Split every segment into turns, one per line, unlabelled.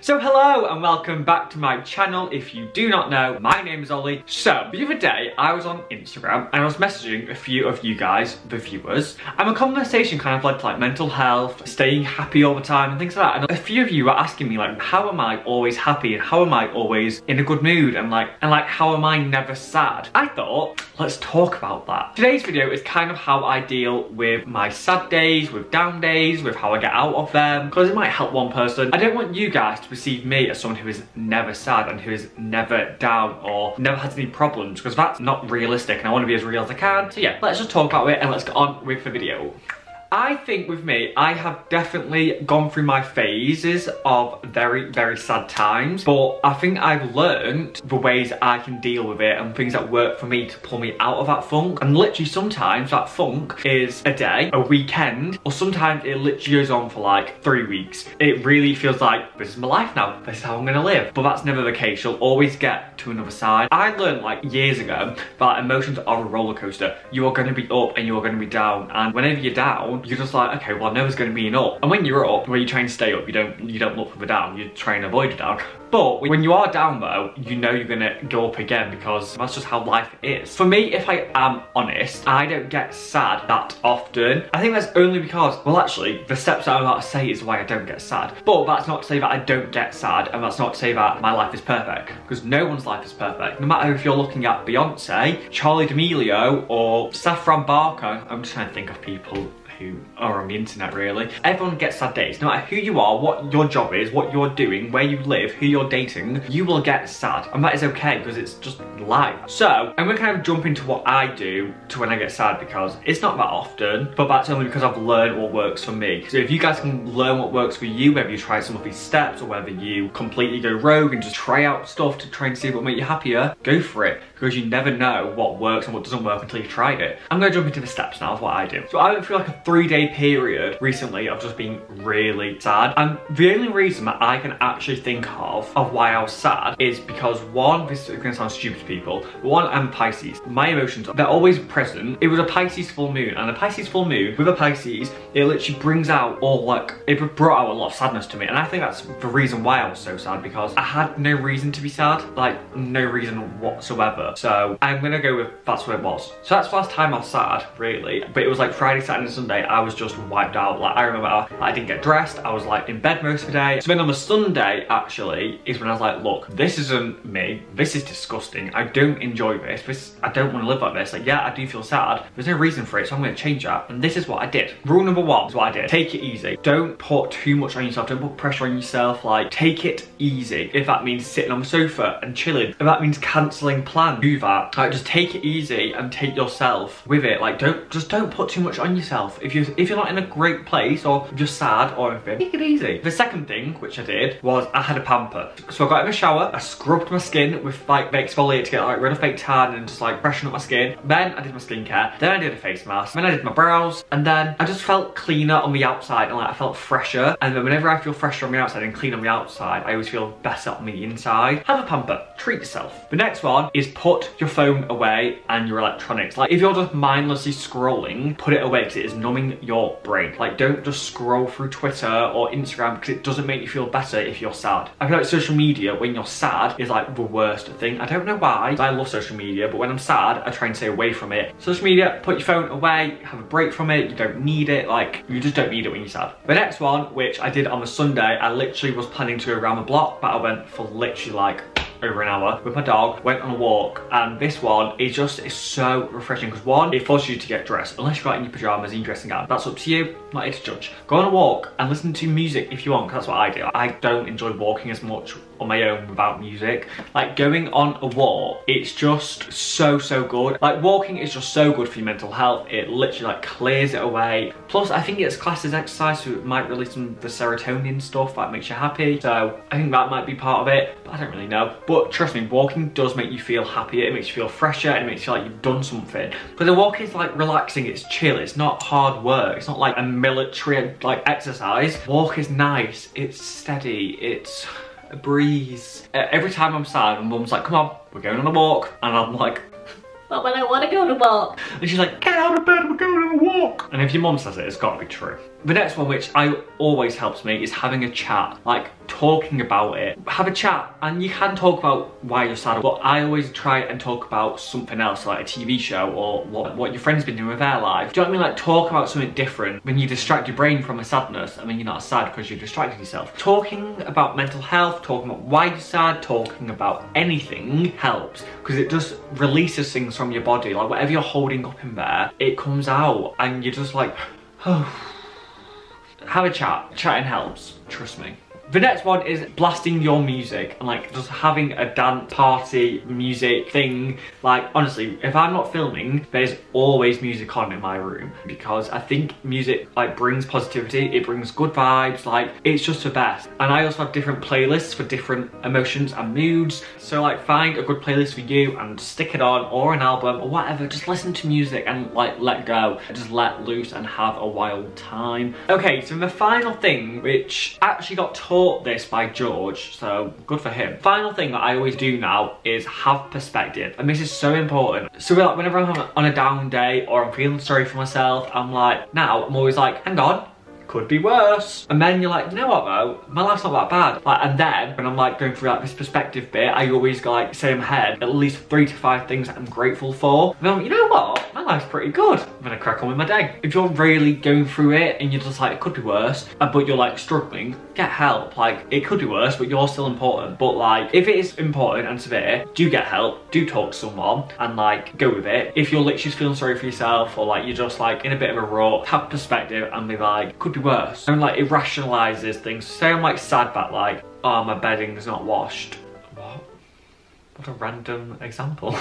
So hello and welcome back to my channel. If you do not know, my name is Ollie. So the other day I was on Instagram and I was messaging a few of you guys, the viewers, and a conversation kind of led to like mental health, staying happy all the time and things like that. And a few of you were asking me like, how am I always happy and how am I always in a good mood and how am I never sad? I thought, let's talk about that. Today's video is kind of how I deal with my sad days, with down days, with how I get out of them, because it might help one person. I don't want you guys to perceive me as someone who is never sad and who is never down or never has any problems, because that's not realistic and I want to be as real as I can. So yeah, let's just talk about it and let's get on with the video. I think with me, I have definitely gone through my phases of very, very sad times, but I think I've learned the ways I can deal with it and things that work for me to pull me out of that funk. And literally sometimes that funk is a day, a weekend, or sometimes it literally goes on for like 3 weeks. It really feels like, this is my life now, this is how I'm gonna live. But that's never the case, you'll always get to another side. I learned like years ago that emotions are a roller coaster. You are gonna be up and you are gonna be down, and whenever you're down, you're just like, okay, well, I know there's going to be an up. And when you're up, when you try and stay up, you don't look for the down, you try and avoid a down. But when you are down though, you know you're gonna go up again because that's just how life is. For me, if I am honest, I don't get sad that often. I think that's only because, well actually, the steps that I'm about to say is why I don't get sad. But that's not to say that I don't get sad, and that's not to say that my life is perfect, because no one's life is perfect. No matter if you're looking at Beyonce, Charli D'Amelio, or Saffron Barker. I'm just trying to think of people who are on the internet really. Everyone gets sad days. No matter who you are, what your job is, what you're doing, where you live, who you're dating, you will get sad. And that is okay because it's just life. So I'm gonna kind of jump into what I do to when I get sad, because it's not that often, but that's only because I've learned what works for me. So if you guys can learn what works for you, whether you try some of these steps or whether you completely go rogue and just try out stuff to try and see what makes you happier, go for it, because you never know what works and what doesn't work until you've tried it. I'm gonna jump into the steps now of what I do. So I went through like a 3-day period recently of just being really sad, and the only reason that I can actually think of why I was sad is because one, this is gonna sound stupid to people, but one, I'm Pisces. My emotions, they're always present. It was a Pisces full moon, and a Pisces full moon with a Pisces, it literally brings out all it brought out a lot of sadness to me, and I think that's the reason why I was so sad, because I had no reason to be sad, like no reason whatsoever. So I'm gonna go with that's what it was. So that's the last time I was sad, really, but it was like Friday, Saturday and Sunday, I was just wiped out. Like I remember I didn't get dressed, I was like in bed most of the day. So then on the Sunday actually is when I was like, look, this isn't me, this is disgusting, I don't enjoy this, I don't want to live like this. Like yeah, I do feel sad, there's no reason for it, so I'm going to change that, and this is what I did. Rule number 1 is what I did: take it easy. Don't put too much on yourself, don't put pressure on yourself. Like take it easy. If that means sitting on the sofa and chilling, if that means cancelling plans, do that. Like just take it easy and take yourself with it. Like don't put too much on yourself. If you're not in a great place or just sad or anything, take it easy. The second thing which I did was I had a pamper. So I got in the shower, I scrubbed my skin with like the exfoliator to get like rid of fake tan and just like freshen up my skin. Then I did my skincare, then I did a face mask, then I did my brows, and then I just felt cleaner on the outside, and like I felt fresher. And then whenever I feel fresher on the outside and clean on the outside, I always feel better on the inside. Have a pamper, treat yourself. The next one is put your phone away and your electronics. Like if you're just mindlessly scrolling, put it away, because it is numbing your brain. Like don't just scroll through Twitter or Instagram, because it doesn't make you feel better if you're sad. I feel like social media when you're sad is like the worst thing. I don't know why, I love social media, but when I'm sad I try and stay away from it. Social media, put your phone away, have a break from it. You don't need it, like you just don't need it when you're sad. The next one, which I did on the Sunday, I literally was planning to go around the block, but I went for literally like over an hour with my dog, went on a walk, and this one is so refreshing, because one, it forces you to get dressed. Unless you're out in your pajamas and you're dressing out, that's up to you, not here to judge. Go on a walk and listen to music if you want, because that's what I do. I don't enjoy walking as much on my own without music. Like going on a walk, it's just so good. Like walking is just so good for your mental health. It literally like clears it away. Plus I think it's classed as exercise, so it might release some of the serotonin stuff that makes you happy. So I think that might be part of it, but I don't really know. But trust me, walking does make you feel happier, it makes you feel fresher, and it makes you feel like you've done something. But the walk is like relaxing, it's chill, it's not hard work, it's not like a military like exercise. Walk is nice, it's steady, it's a breeze. Every time I'm sad, my mum's like, come on, we're going on a walk, and I'm like,
But when I want to go to walk.
And she's like, get out of bed, we're going on a walk. And if your mum says it, it's got to be true. The next one, which always helps me, is having a chat. Like, talking about it. Have a chat, and you can talk about why you're sad, but I always try and talk about something else, like a TV show or what your friend's been doing with their life. Do you know what I mean? Like, talk about something different. When you distract your brain from a sadness, I mean, you're not sad because you distracted yourself. Talking about mental health, talking about why you're sad, talking about anything helps, because it just releases things from your body. Like, whatever you're holding up in there, it comes out, and you're just like, oh. Have a chat. Chatting helps, trust me. The next one is blasting your music and like just having a dance party music thing. Like, honestly, if I'm not filming, there's always music on in my room, because I think music like brings positivity, it brings good vibes, like it's just the best. And I also have different playlists for different emotions and moods. So like, find a good playlist for you and stick it on, or an album or whatever. Just listen to music and like let go, just let loose and have a wild time. Okay, so the final thing, which actually got taught this by George, so good for him. Final thing that I always do now is have perspective, and this is so important. So like, whenever I'm on a down day or I'm feeling sorry for myself, I'm always like, hang on, could be worse. And then you're like, you know what though, my life's not that bad. Like, and then when I'm like going through like this perspective bit, I always like say in my head at least 3 to 5 things that I'm grateful for. And I'm like, you know what, my life's pretty good. I'm gonna crack on with my day. If you're really going through it and you're just like, it could be worse, but you're like struggling, get help. Like, it could be worse, but you're still important. But like, if it is important and severe, do get help, do talk to someone and like go with it. If you're literally just feeling sorry for yourself, or like you're just like in a bit of a rut, have perspective and be like, could be worse. And like, it rationalizes things. Say I'm like sad that like, oh, my bedding is not washed. What a random example.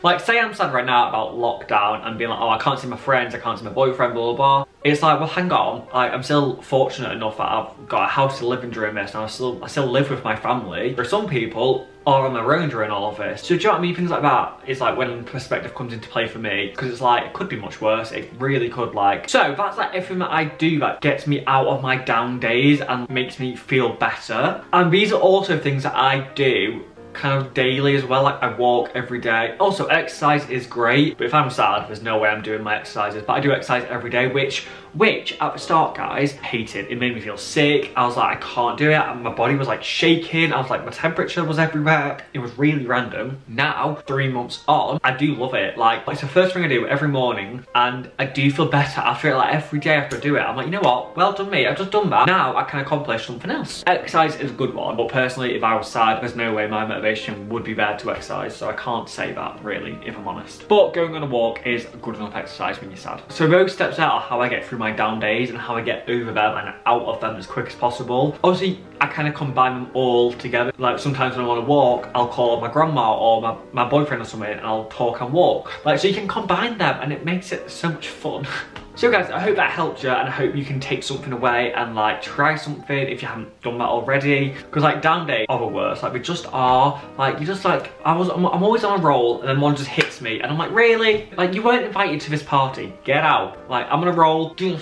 Like, say I'm sad right now about lockdown and being like, oh, I can't see my friends, I can't see my boyfriend, blah, blah, blah. It's like, well, hang on. Like, I'm still fortunate enough that I've got a house to live in during this, and I still live with my family. For some people are on their own during all of this. So do you know what I mean? Things like that is like when perspective comes into play for me, because it's like, it could be much worse. It really could, like. So that's like everything that I do that gets me out of my down days and makes me feel better. And these are also things that I do kind of daily as well. Like, I walk every day. Also, exercise is great, but if I'm sad, there's no way I'm doing my exercises. But I do exercise every day, which at the start, guys, hated. It made me feel sick. I was like, I can't do it, and my body was like shaking. I was like, my temperature was everywhere. It was really random. Now, 3 months on, I do love it. Like, it's the first thing I do every morning, and I do feel better after it. Like, every day after I do it, I'm like, you know what, well done me, I've just done that. Now I can accomplish something else. Exercise is a good one, but personally, if I was sad, there's no way my motivation would be there to exercise, so I can't say that really, if I'm honest. But going on a walk is a good enough exercise when you're sad. So those steps out are how I get through my down days and how I get over them and out of them as quick as possible. Obviously, I kind of combine them all together. Like, sometimes when I want to walk, I'll call my grandma or my boyfriend or something, and I'll talk and walk. Like, so you can combine them, and it makes it so much fun. So guys, I hope that helped you, and I hope you can take something away and like try something if you haven't done that already. Because like, down days are the worst. Like, we just are. Like, you just like, I'm always on a roll, and then one just hits me, and I'm like, really? Like, you weren't invited to this party. Get out. Like, I'm on a roll. Do you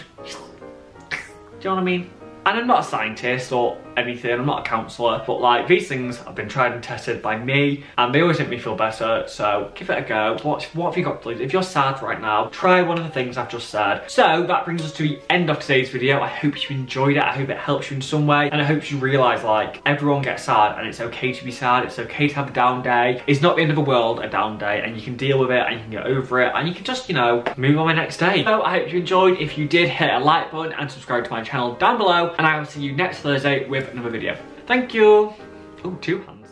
know what I mean? And I'm not a scientist or anything, I'm not a counsellor, but like, these things have been tried and tested by me, and they always make me feel better, so give it a go. What have you got to lose? If you're sad right now, try one of the things I've just said. So that brings us to the end of today's video. I hope you enjoyed it, I hope it helps you in some way, and I hope you realise like, everyone gets sad, and it's okay to be sad, it's okay to have a down day. It's not the end of the world, a down day, and you can deal with it, and you can get over it, and you can just, you know, move on the next day. So I hope you enjoyed. If you did, hit a like button and subscribe to my channel down below, and I will see you next Thursday with another video. Thank you. Oh, 2 hands.